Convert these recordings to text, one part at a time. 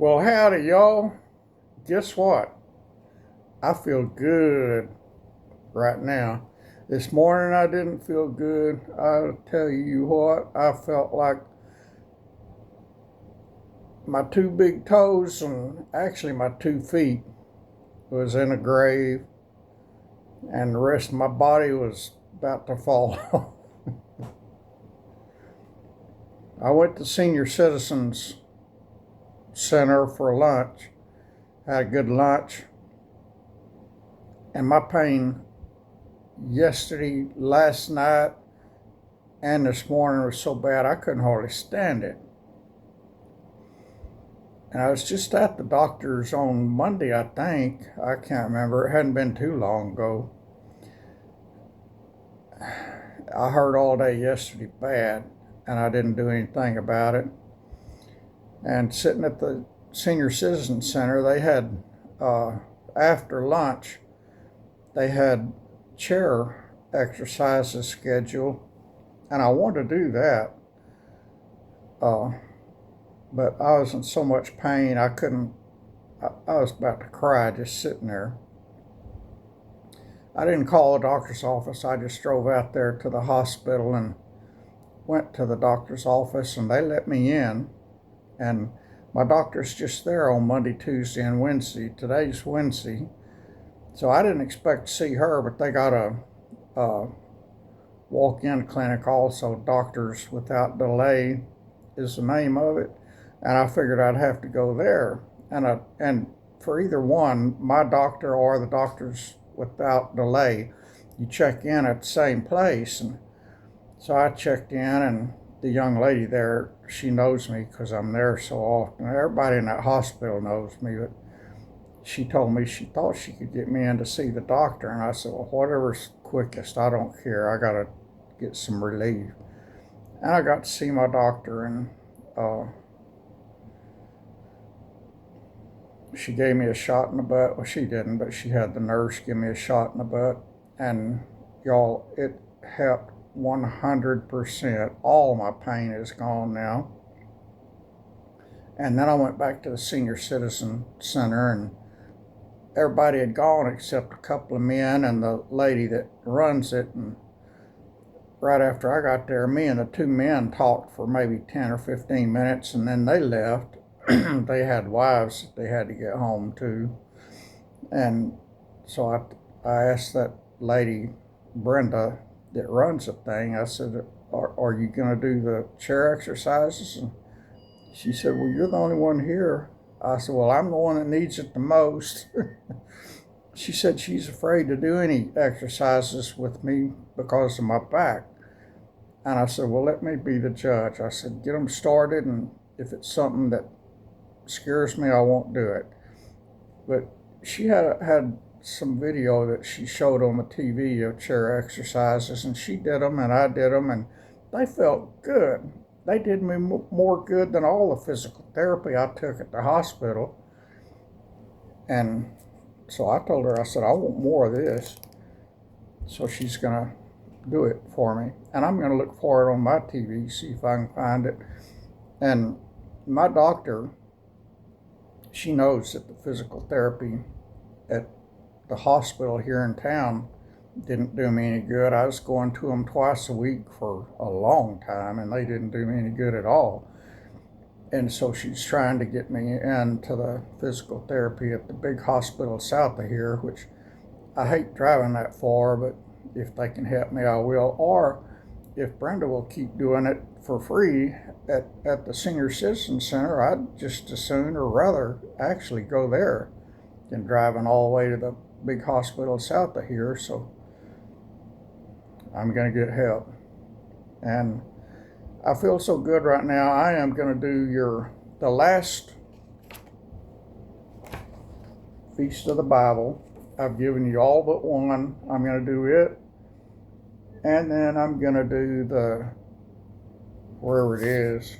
Well, howdy, y'all. Guess what? I feel good right now. This morning I didn't feel good. I'll tell you what, I felt like my two big toes and actually my 2 feet was in a grave, and the rest of my body was about to fall off. I went to Senior Citizens Center for lunch, had a good lunch, and my pain yesterday, last night, and this morning was so bad I couldn't hardly stand it. And I was just at the doctor's on Monday, I think. I can't remember. It hadn't been too long ago. I hurt all day yesterday bad, and I didn't do anything about it. And sitting at the Senior Citizen Center, they had, after lunch, they had chair exercises scheduled, and I wanted to do that. But I was in so much pain, I was about to cry just sitting there. I didn't call the doctor's office. I just drove out there to the hospital and went to the doctor's office, and they let me in. And my doctor's just there on Monday, Tuesday, and Wednesday. Today's Wednesday. So I didn't expect to see her, but they got a walk-in clinic also. Doctors Without Delay is the name of it. And I figured I'd have to go there. And for either one, my doctor or the Doctors Without Delay, you check in at the same place. And so I checked in, and the young lady there, she knows me because I'm there so often. Everybody in that hospital knows me, but she told me she thought she could get me in to see the doctor. And I said, well, whatever's quickest, I don't care. I got to get some relief. And I got to see my doctor, and she gave me a shot in the butt. Well, she didn't, but she had the nurse give me a shot in the butt. And y'all, it helped 100%. All my pain is gone now. And then I went back to the Senior Citizen Center, and everybody had gone except a couple of men and the lady that runs it. And right after I got there, me and the two men talked for maybe 10 or 15 minutes, and then they left. They had wives that they had to get home to. And so I asked that lady, Brenda, that runs the thing, I said, are you going to do the chair exercises? And she said, well, you're the only one here. I said, well, I'm the one that needs it the most. She said she's afraid to do any exercises with me because of my back. And I said, well, let me be the judge. I said, get them started, and if it's something that scares me, I won't do it. But she had some video that she showed on the TV of chair exercises, and she did them and I did them, and they felt good. They did me more good than all the physical therapy I took at the hospital. And so I told her, I said, I want more of this. So she's going to do it for me. And I'm going to look for it on my TV, see if I can find it. And my doctor, she knows that the physical therapy at the hospital here in town didn't do me any good. I was going to them twice a week for a long time, and they didn't do me any good at all. And so she's trying to get me into the physical therapy at the big hospital south of here, which I hate driving that far, but if they can help me, I will. Or if Brenda will keep doing it for free at the Senior Citizen Center, I'd just as soon or rather actually go there than driving all the way to the big hospital south of here. So I'm going to get help. And I feel so good right now. I am going to do the last Feast of the Bible. I've given you all but one. I'm going to do it. And then I'm going to do wherever it is.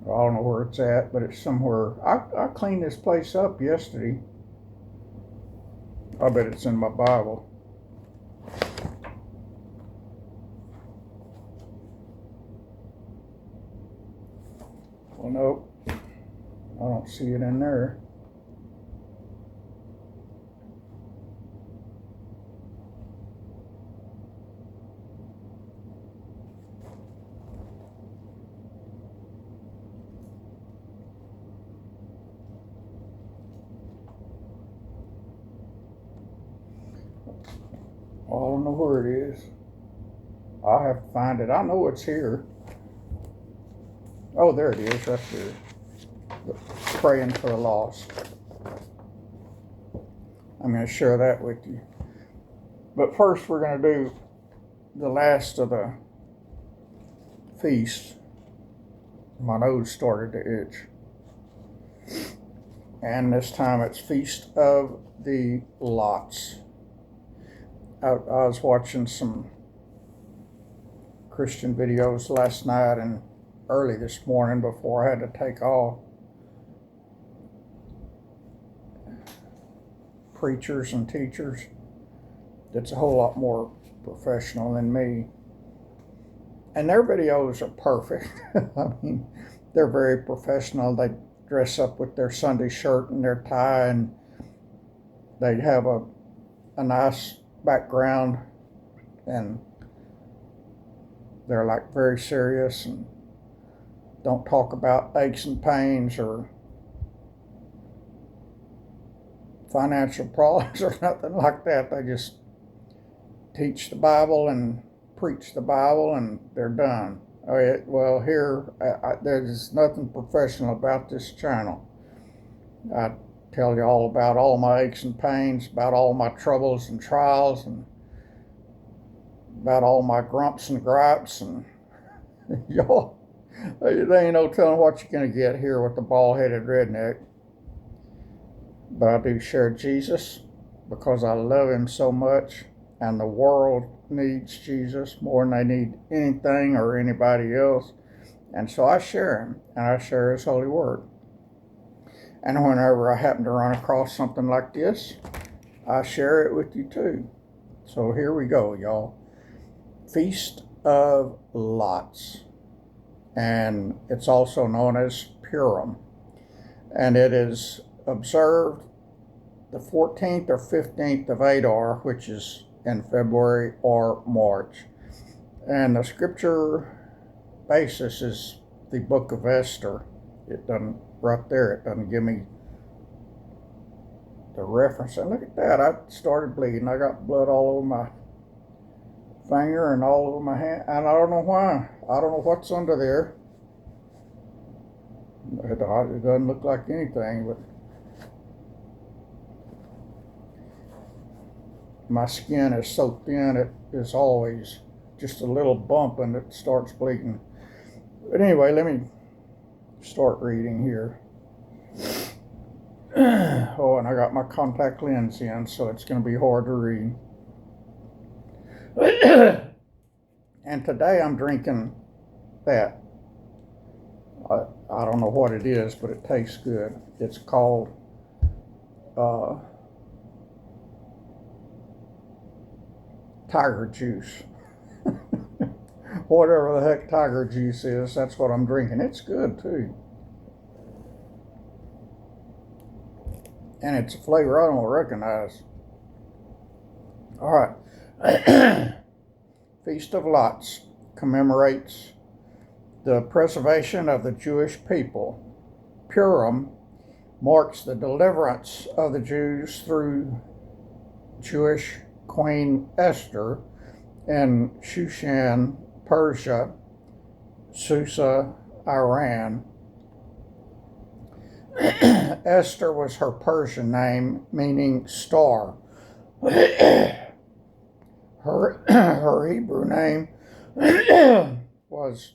I don't know where it's at, but it's somewhere. I cleaned this place up yesterday. I bet it's in my Bible. Well, nope. I don't see it in there. I don't know where it is. I'll have to find it. I know it's here. Oh, there it is, right there. Praying for the lost. I'm going to share that with you. But first, we're going to do the last of the feast. My nose started to itch. And this time it's Feast of the Lots. I was watching some Christian videos last night and early this morning before I had to take off. Preachers and teachers that's a whole lot more professional than me. And their videos are perfect. I mean, they're very professional. They dress up with their Sunday shirt and their tie, and they have a nice background, and they're like very serious and don't talk about aches and pains or financial problems or nothing like that. They just teach the Bible and preach the Bible, and they're done. Well, here, there's nothing professional about this channel. I tell you all about all my aches and pains, about all my troubles and trials, and about all my grumps and gripes, and y'all, they ain't no telling what you're going to get here with the bald-headed redneck. But I do share Jesus because I love him so much, and the world needs Jesus more than they need anything or anybody else. And so I share him, and I share his holy word. And whenever I happen to run across something like this, I share it with you too. So here we go, y'all. Feast of Lots. And it's also known as Purim. And it is observed the 14th or 15th of Adar, which is in February or March. And the scripture basis is the book of Esther. It doesn't, right there, it doesn't give me the reference. And look at that, I started bleeding. I got blood all over my finger and all over my hand, and I don't know why. I don't know what's under there. It doesn't look like anything, but my skin is so thin, it is always just a little bump and it starts bleeding. But anyway, let me start reading here. Oh, and I got my contact lens in, so it's going to be hard to read. And today I'm drinking that. I don't know what it is, but it tastes good. It's called tiger juice. Whatever the heck tiger juice is, that's what I'm drinking. It's good too. And it's a flavor I don't recognize. All right. Feast of Lots commemorates the preservation of the Jewish people. Purim marks the deliverance of the Jews through Jewish Queen Esther in Shushan, Persia, Susa, Iran. Esther was her Persian name, meaning star. Her Hebrew name was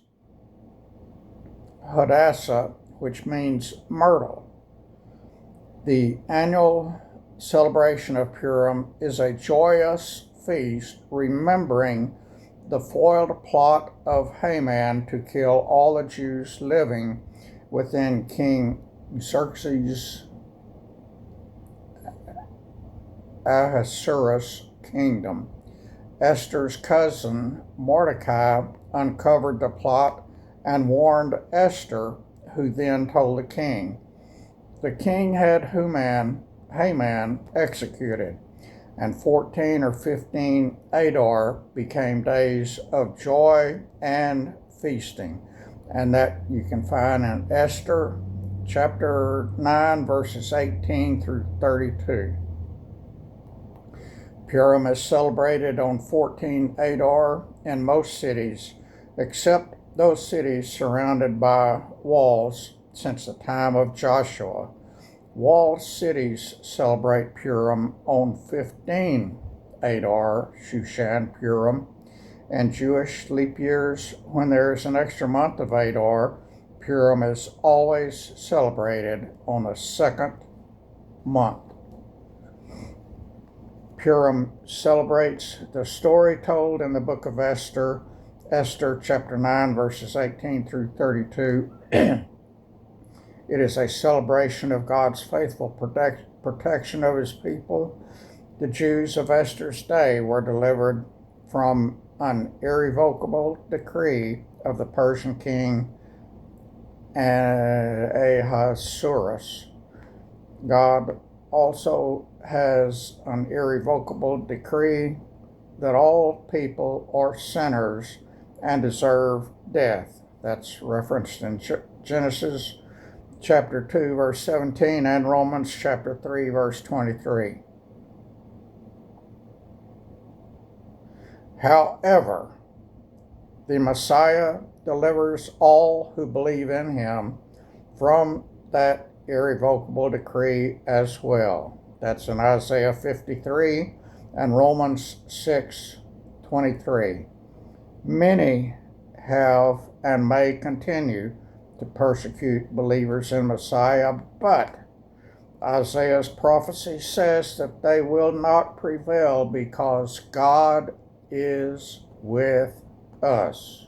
Hadassah, which means myrtle. The annual celebration of Purim is a joyous feast remembering the foiled plot of Haman to kill all the Jews living within King Xerxes' Ahasuerus kingdom. Esther's cousin Mordecai uncovered the plot and warned Esther, who then told the king. The king had Haman executed, and 14 or 15 Adar became days of joy and feasting. And that you can find in Esther chapter 9, verses 18 through 32. Purim is celebrated on 14 Adar in most cities, except those cities surrounded by walls since the time of Joshua. Walled cities celebrate Purim on 15 Adar, Shushan Purim, and Jewish leap years, when there is an extra month of Adar, Purim is always celebrated on the second month. Purim celebrates the story told in the book of Esther, Esther chapter 9, verses 18 through 32. It is a celebration of God's faithful protection of his people. The Jews of Esther's day were delivered from an irrevocable decree of the Persian king Ahasuerus. God also has an irrevocable decree that all people are sinners and deserve death. That's referenced in Genesis chapter 2, verse 17, and Romans chapter 3, verse 23. However, the Messiah delivers all who believe in him from that irrevocable decree as well. That's in Isaiah 53 and Romans 6:23. Many have and may continue to persecute believers in Messiah, but Isaiah's prophecy says that they will not prevail because God is with us,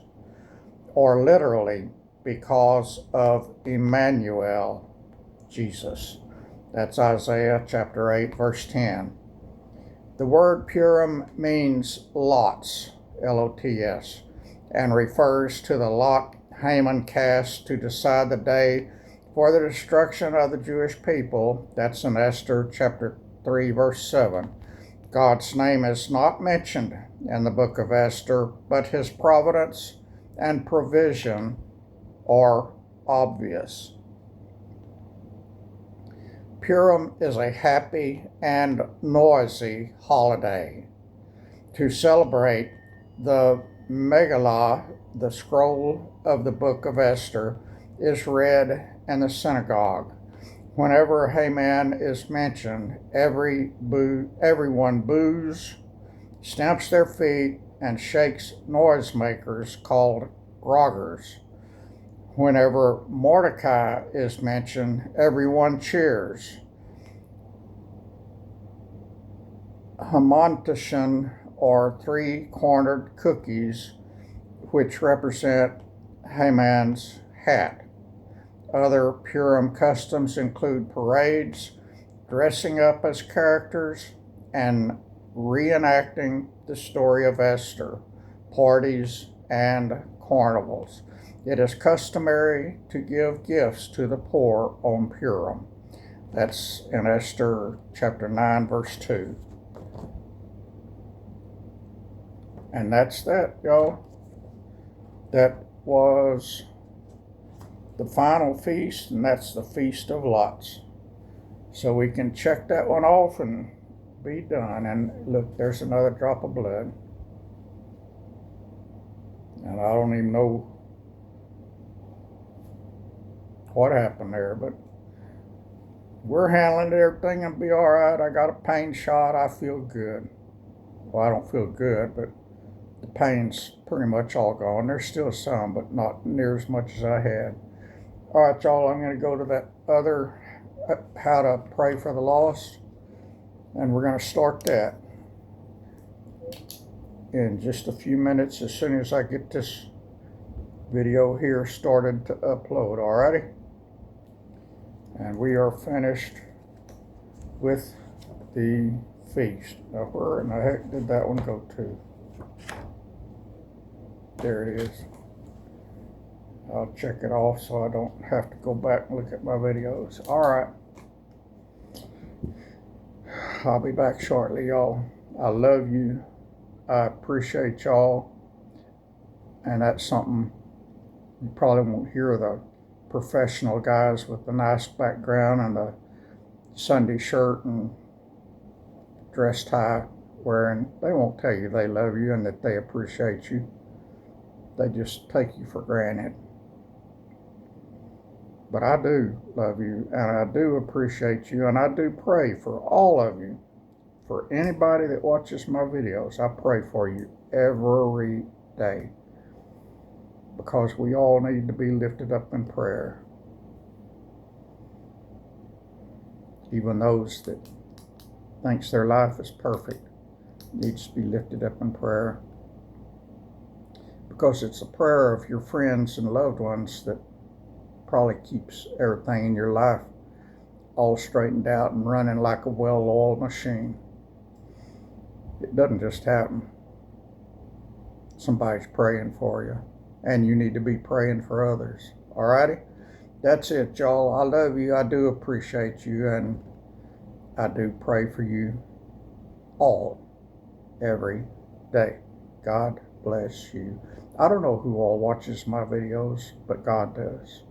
or literally because of Emmanuel, Jesus. That's Isaiah chapter 8, verse 10. The word Purim means lots, L-O-T-S, and refers to the lot Haman cast to decide the day for the destruction of the Jewish people. That's in Esther chapter 3, verse 7. God's name is not mentioned in the book of Esther, but his providence and provision are obvious. Purim is a happy and noisy holiday. To celebrate the Megillah, the scroll of the book of Esther, is read in the synagogue. Whenever Haman is mentioned, everyone boos, stamps their feet, and shakes noisemakers called groggers. Whenever Mordecai is mentioned, everyone cheers. Hamantashen are three-cornered cookies, which represent Haman's hat. Other Purim customs include parades, dressing up as characters, and reenacting the story of Esther, parties, and carnivals. It is customary to give gifts to the poor on Purim. That's in Esther chapter 9, verse 2. And that's that, y'all. That was the final feast, and that's the Feast of Lots. So we can check that one off and be done. And look, there's another drop of blood. And I don't even know what happened there, but we're handling everything and be all right. I got a pain shot. I feel good. Well, I don't feel good, but the pain's pretty much all gone. There's still some, but not near as much as I had. All right, y'all, I'm going to go to that other how to pray for the lost, and we're going to start that in just a few minutes as soon as I get this video here started to upload. Alrighty, and we are finished with the feast. Now, where in the heck did that one go to? There it is. I'll check it off so I don't have to go back and look at my videos. All right. I'll be back shortly, y'all. I love you. I appreciate y'all. And that's something you probably won't hear the professional guys with the nice background and the Sunday shirt and dress tie wearing. They won't tell you they love you and that they appreciate you. They just take you for granted. But I do love you, and I do appreciate you, and I do pray for all of you. For anybody that watches my videos, I pray for you every day, because we all need to be lifted up in prayer. Even those that thinks their life is perfect needs to be lifted up in prayer, because it's a prayer of your friends and loved ones that probably keeps everything in your life all straightened out and running like a well-oiled machine. It doesn't just happen. Somebody's praying for you, and you need to be praying for others. Alrighty? That's it, y'all. I love you. I do appreciate you, and I do pray for you all every day. God bless you. I don't know who all watches my videos, but God does.